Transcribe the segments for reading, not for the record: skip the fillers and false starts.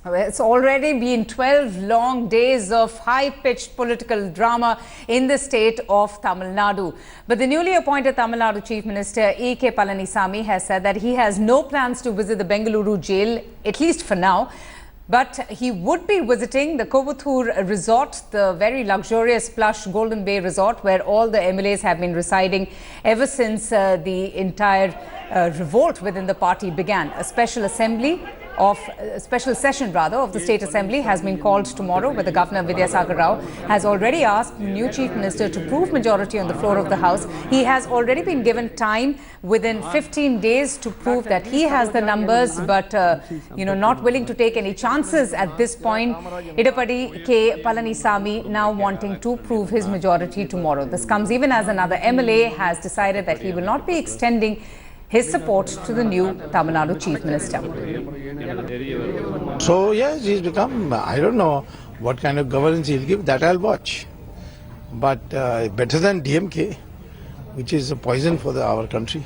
It's already been 12 long days of high-pitched political drama in the state of Tamil Nadu. But the newly appointed Tamil Nadu Chief Minister E.K. Palanisamy has said that he has no plans to visit the Bengaluru jail, at least for now. But he would be visiting the Kovathur resort, the very luxurious plush Golden Bay resort where all the MLAs have been residing ever since the entire revolt within the party began. A special session of the State Assembly has been called tomorrow, where the Governor Vidyasagar Rao has already asked the new Chief Minister to prove majority on the floor of the House. He has already been given time within 15 days to prove that he has the numbers, but not willing to take any chances at this point. Idapadi K. Palanisamy now wanting to prove his majority tomorrow. This comes even as another MLA has decided that he will not be extending his support to the new Tamil Nadu Chief Minister. So yes, he's become, I don't know what kind of governance he'll give, that I'll watch. But better than DMK, which is a poison for our country.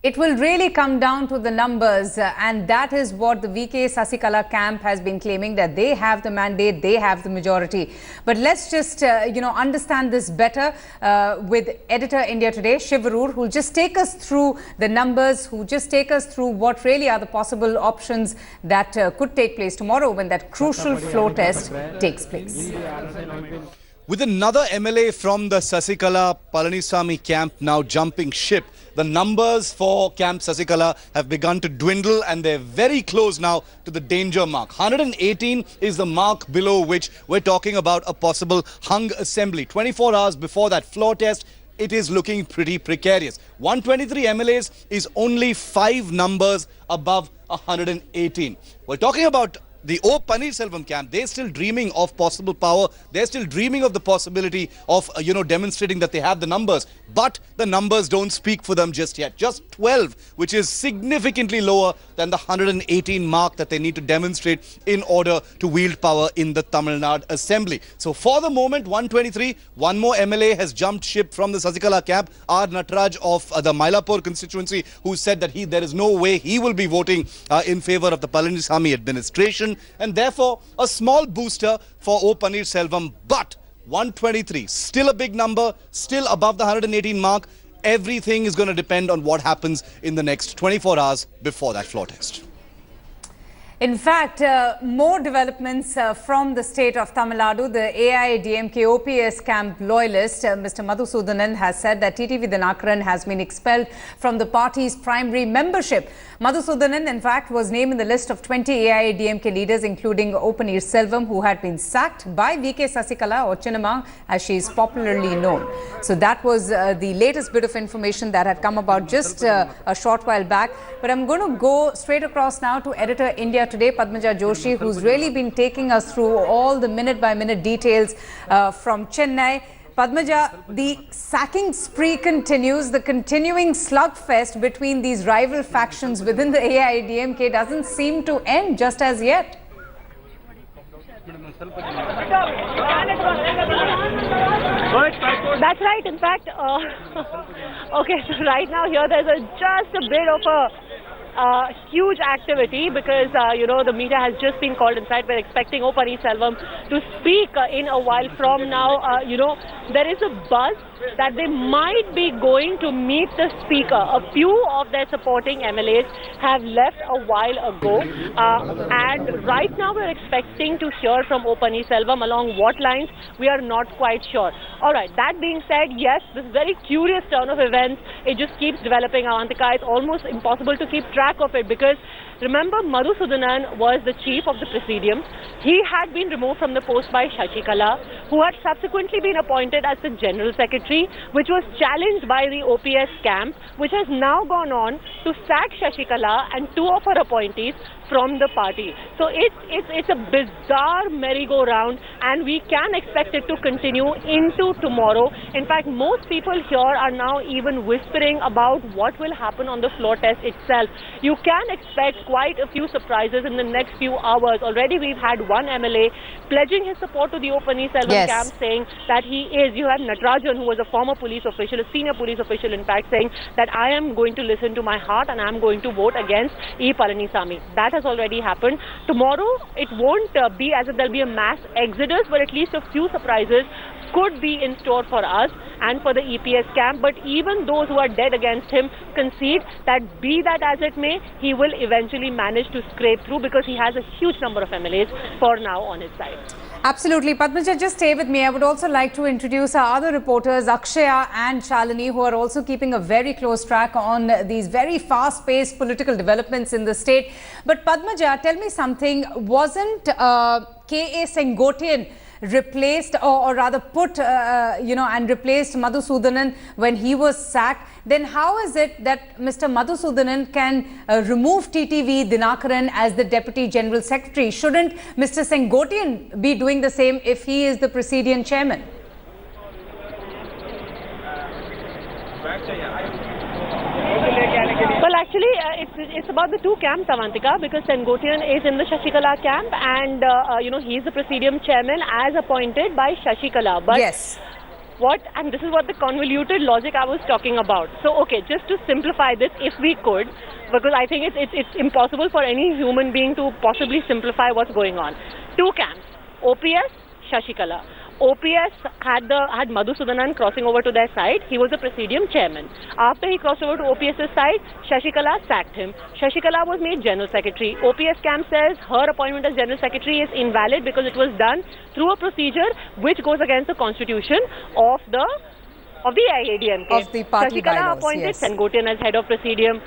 It will really come down to the numbers, and that is what the VK Sasikala camp has been claiming, that they have the mandate, they have the majority. But let's just, understand this better with editor India Today, Shiv Arur, who will just take us through the numbers, who just take us through what really are the possible options that could take place tomorrow when that crucial floor test takes place. With another MLA from the Sasikala Palanisamy camp now jumping ship, the numbers for Camp Sasikala have begun to dwindle and they're very close now to the danger mark. 118 is the mark below which we're talking about a possible hung assembly. 24 hours before that floor test, it is looking pretty precarious. 123 MLAs is only 5 numbers above 118. We're talking about the O. Paneerselvam camp. They're still dreaming of possible power. They're still dreaming of the possibility of, demonstrating that they have the numbers. But the numbers don't speak for them just yet. Just 12, which is significantly lower than the 118 mark that they need to demonstrate in order to wield power in the Tamil Nadu Assembly. So for the moment, 123, one more MLA has jumped ship from the Sasikala camp, R. Nataraj of the Mylapore constituency, who said that there is no way he will be voting in favor of the Palanisamy administration. And therefore, a small booster for O. Paneerselvam, but 123, still a big number, still above the 118 mark. Everything is going to depend on what happens in the next 24 hours before that floor test. In fact, more developments from the state of Tamil Nadu. The AIADMK OPS camp loyalist, Mr. Madhusudanan, has said that TTV Dinakaran has been expelled from the party's primary membership. Madhusudanan, in fact, was named in the list of 20 AIADMK leaders, including O. Paneerselvam, who had been sacked by VK Sasikala, or Chinnamma, as she is popularly known. So that was the latest bit of information that had come about just a short while back. But I'm going to go straight across now to editor India Today, Padmaja Joshi, who's really been taking us through all the minute-by-minute details from Chennai. Padmaja, the sacking spree continues. The continuing slugfest between these rival factions within the AIADMK doesn't seem to end just as yet. That's right. In fact, okay, so right now here there's just a bit of a huge activity because, the media has just been called inside. We're expecting O. Paneerselvam to speak in a while from now. There is a buzz that they might be going to meet the speaker. A few of their supporting MLAs have left a while ago. And right now we're expecting to hear from O. Paneerselvam. Along what lines, we are not quite sure. All right, that being said, yes, this very curious turn of events, it just keeps developing, Avantika. It's almost impossible to keep track of it because remember, Madhusudanan was the chief of the presidium. He had been removed from the post by Shashikala, who had subsequently been appointed as the general secretary, which was challenged by the OPS camp, which has now gone on to sack Shashikala and 2 of her appointees from the party. So it's a bizarre merry-go-round, and we can expect it to continue into tomorrow. In fact, most people here are now even whispering about what will happen on the floor test itself. You can expect quite a few surprises in the next few hours. Already we've had one MLA pledging his support to the O. Paneerselvam camp, saying that he is. You have Natarajan, who was a former police official, a senior police official in fact, saying that I am going to listen to my heart and I am going to vote against E. Palanisamy. That has already happened. Tomorrow, it won't be as if there'll be a mass exodus, but at least a few surprises could be in store for us and for the EPS camp. But even those who are dead against him concede that, be that as it may, he will eventually manage to scrape through because he has a huge number of MLAs for now on his side. Absolutely. Padmaja, just stay with me. I would also like to introduce our other reporters, Akshaya and Shalini, who are also keeping a very close track on these very fast-paced political developments in the state. But Padmaja, tell me something. Wasn't K.A. Sengotian replaced or rather put, and replaced Madhusudanan when he was sacked? Then how is it that Mr. Madhusudanan can remove TTV Dinakaran as the Deputy General Secretary? Shouldn't Mr. Sengotian be doing the same if he is the Presidium Chairman? Well, actually, it's about the two camps, Avantika, because Sengotian is in the Shashikala camp and, he's the Presidium Chairman as appointed by Shashikala. But yes. And this is what the convoluted logic I was talking about. So, okay, just to simplify this, if we could, because I think it's impossible for any human being to possibly simplify what's going on. Two camps, OPS, Shashikala. OPS had Madhusudanan crossing over to their side. He was the Presidium Chairman. After he crossed over to OPS's side, Shashikala sacked him. Shashikala was made General Secretary. OPS camp says her appointment as General Secretary is invalid because it was done through a procedure which goes against the constitution of the AIADMK. Of the party Shashikala bylaws, appointed yes. Sengotian as head of Presidium.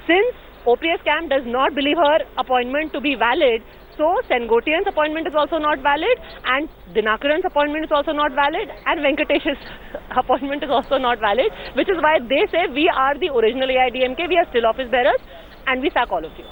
Since OPS camp does not believe her appointment to be valid, so Sengotian's appointment is also not valid, and Dinakaran's appointment is also not valid, and Venkatesh's appointment is also not valid, which is why they say we are the original AIADMK, we are still office bearers, and we sack all of you.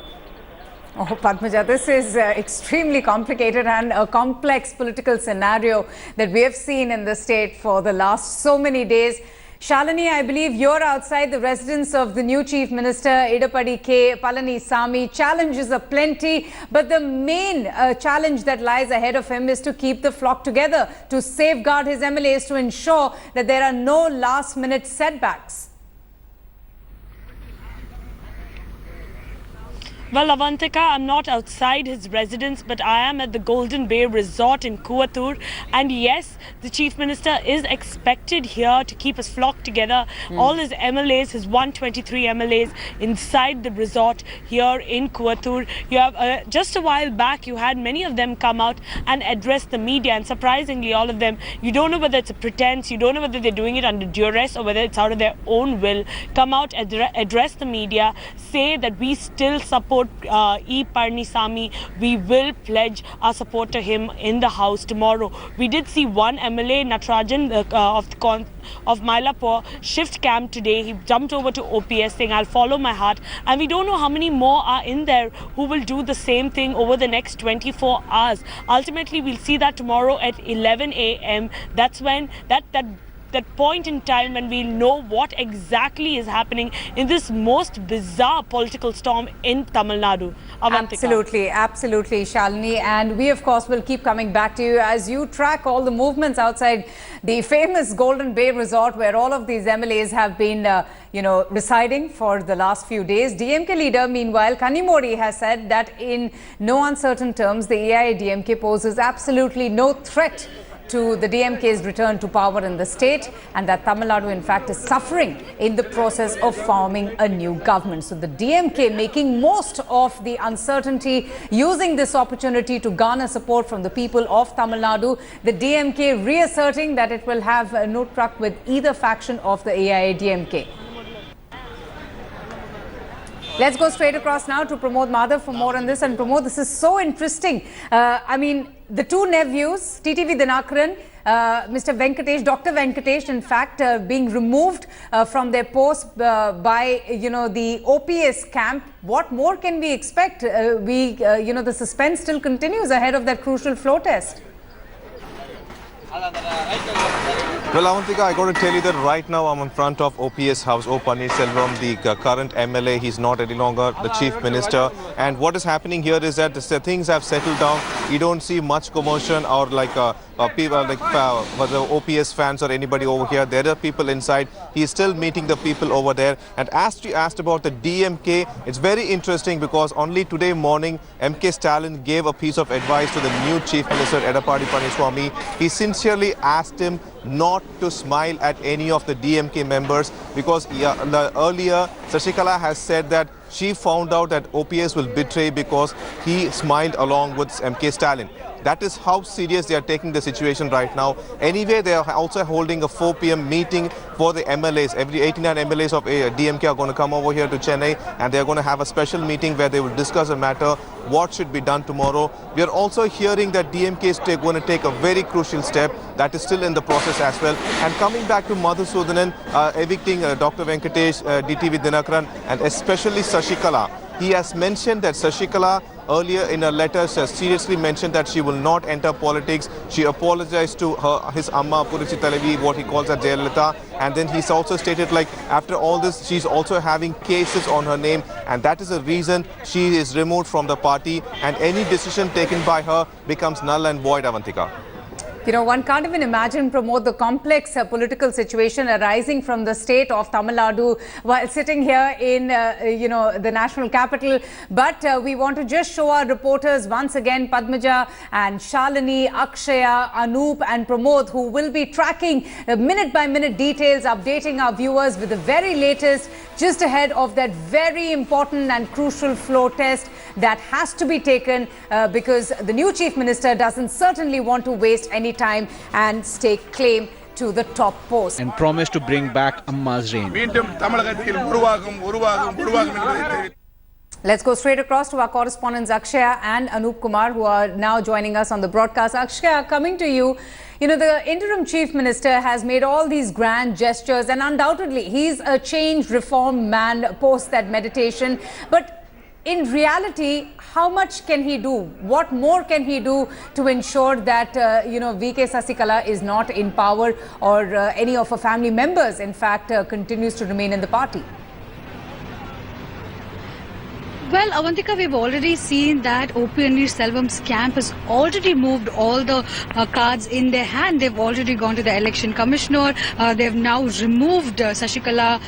Oh, Padmaja, this is extremely complicated and a complex political scenario that we have seen in the state for the last so many days. Shalini, I believe you're outside the residence of the new Chief Minister, Idapadi K. Palanisamy. Challenges are plenty, but the main challenge that lies ahead of him is to keep the flock together, to safeguard his MLAs, to ensure that there are no last-minute setbacks. Well, Avantika, I'm not outside his residence, but I am at the Golden Bay Resort in Kuatur. And yes, the Chief Minister is expected here to keep his flock together. All his MLAs, his 123 MLAs inside the resort here in Kuatur. You have just a while back, you had many of them come out and address the media. And surprisingly, all of them, you don't know whether it's a pretense, you don't know whether they're doing it under duress or whether it's out of their own will, come out, address the media, say that we still support E. Palanisamy. We will pledge our support to him in the House tomorrow. We did see one MLA, Natarajan of Mylapore, shift camp today. He jumped over to OPS saying, I'll follow my heart. And we don't know how many more are in there who will do the same thing over the next 24 hours. Ultimately, we'll see that tomorrow at 11 a.m. That's when that point in time when we'll know what exactly is happening in this most bizarre political storm in Tamil Nadu. Avantika. Absolutely, Shalini. And we, of course, will keep coming back to you as you track all the movements outside the famous Golden Bay Resort where all of these MLAs have been, residing for the last few days. DMK leader, meanwhile, Kanimori has said that in no uncertain terms, the AIADMK poses absolutely no threat to the DMK's return to power in the state, and that Tamil Nadu in fact is suffering in the process of forming a new government. So the DMK making most of the uncertainty, using this opportunity to garner support from the people of Tamil Nadu. The DMK reasserting that it will have no truck with either faction of the AIADMK. Let's go straight across now to Pramod Madhav for more on this. And Pramod, this is so interesting. The two nephews, TTV Dinakaran, Mr. Venkatesh, Dr. Venkatesh, in fact, being removed from their post by, the OPS camp. What more can we expect? The suspense still continues ahead of that crucial floor test. Well, Avantika, I got to tell you that right now I'm in front of OPS House, O Pannirselvam, the current MLA. He's not any longer the Chief Minister. And what is happening here is that the things have settled down. You don't see much commotion or people like the OPS fans or anybody over here. There are people inside. He's still meeting the people over there. And as you asked about the DMK, it's very interesting because only today morning, MK Stalin gave a piece of advice to the new Chief Minister, Edappadi Palaniswamy. He sincerely asked him not to smile at any of the DMK members because earlier Sashikala has said that she found out that OPS will betray because he smiled along with MK Stalin. That is how serious they are taking the situation right now. Anyway, they are also holding a 4 p.m. meeting for the MLAs. Every 89 MLAs of DMK are going to come over here to Chennai and they are going to have a special meeting where they will discuss a matter, what should be done tomorrow. We are also hearing that DMK is going to take a very crucial step that is still in the process as well. And coming back to Madhusudanan, evicting Dr. Venkatesh, DTV Dinakaran and especially Sashikala. He has mentioned that Sashikala earlier in a letter has seriously mentioned that she will not enter politics. She apologized to his Amma Purichi Talavi, what he calls her Jayalalitha. And then he's also stated like after all this, she's also having cases on her name. And that is the reason she is removed from the party. And any decision taken by her becomes null and void, Avantika. You know, one can't even imagine, Pramod, the complex political situation arising from the state of Tamil Nadu while sitting here in, the national capital. But we want to just show our reporters once again, Padmaja and Shalini, Akshaya, Anoop and Pramod, who will be tracking minute-by-minute details, updating our viewers with the very latest, just ahead of that very important and crucial floor test that has to be taken because the new Chief Minister doesn't certainly want to waste any time and stake claim to the top post. And promise to bring back Amma's reign. Let's go straight across to our correspondents Akshaya and Anoop Kumar, who are now joining us on the broadcast. Akshaya, coming to you. You know, the interim chief minister has made all these grand gestures and undoubtedly he's a change reform man post that meditation. But in reality, how much can he do? What more can he do to ensure that, VK Sasikala is not in power or any of her family members, in fact, continues to remain in the party? Well, Avantika, we've already seen that O Pannirselvam's camp has already moved all the cards in their hand. They've already gone to the election commissioner. They've now removed Sashikala,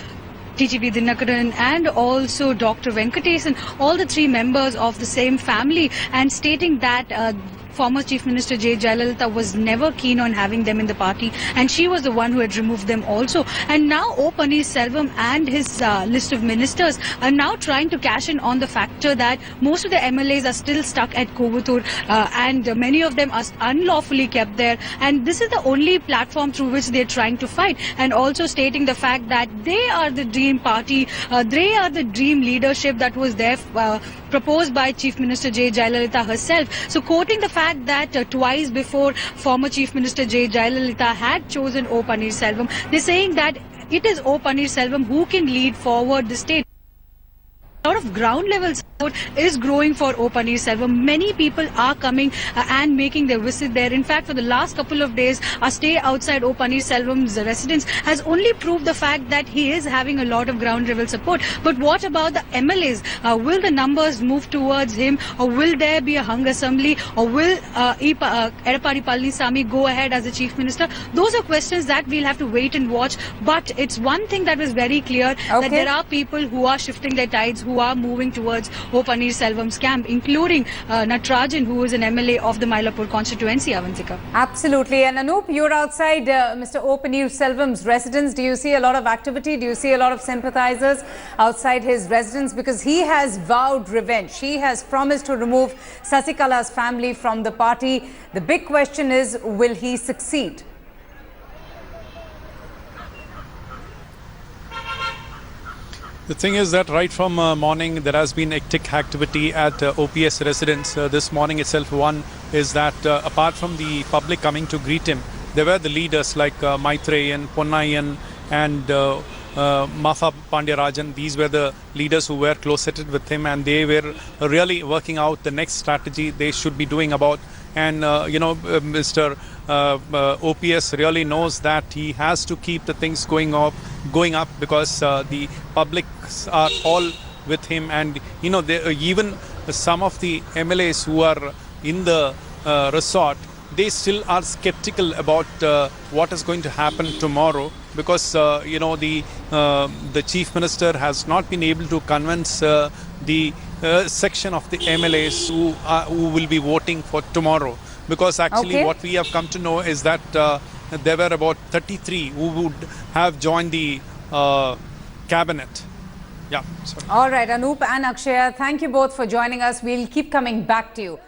TTV Dinakaran and also Dr. Venkatesan, all the three members of the same family, and stating that former Chief Minister J. Jayalalitha was never keen on having them in the party and she was the one who had removed them also. And now O Pannirselvam and his list of ministers are now trying to cash in on the factor that most of the MLAs are still stuck at Kovattur and many of them are unlawfully kept there, and this is the only platform through which they're trying to fight, and also stating the fact that they are the dream party, they are the dream leadership that was there proposed by Chief Minister J. Jayalalitha herself. So quoting the fact that twice before former Chief Minister J. Jayalalitha had chosen O Pannirselvam, they're saying that it is O Pannirselvam who can lead forward the state. A lot of ground level support is growing for O Pannirselvam. Many people are coming and making their visit there. In fact, for the last couple of days, our stay outside O Pannirselvam's residence has only proved the fact that he is having a lot of ground level support. But what about the MLAs? Will the numbers move towards him, or will there be a hung assembly, or will Edappadi Palaniswamy go ahead as the Chief Minister? Those are questions that we'll have to wait and watch. But it's one thing that was very clear, that there are people who are shifting their tides, who are moving towards O Pannirselvam's camp, including Natarajan, who is an MLA of the Mylapore constituency, Avantika. Absolutely. And Anoop, you're outside Mr. O Pannirselvam's residence. Do you see a lot of activity? Do you see a lot of sympathizers outside his residence? Because he has vowed revenge. He has promised to remove Sasikala's family from the party. The big question is, will he succeed? The thing is that right from morning there has been hectic activity at OPS residence. This morning itself, one is that apart from the public coming to greet him, there were the leaders like Maitreyan, Ponnayan and Mafa Pandyarajan. These were the leaders who were close-setted with him, and they were really working out the next strategy they should be doing about. And Mr. OPS really knows that he has to keep the things going up because the publics are all with him, and even some of the MLAs who are in the resort, they still are skeptical about what is going to happen tomorrow, because the chief minister has not been able to convince the section of the MLAs who will be voting for tomorrow. Because actually what we have come to know is that there were about 33 who would have joined the cabinet. Yeah. Sorry. All right, Anoop and Akshaya, thank you both for joining us. We'll keep coming back to you.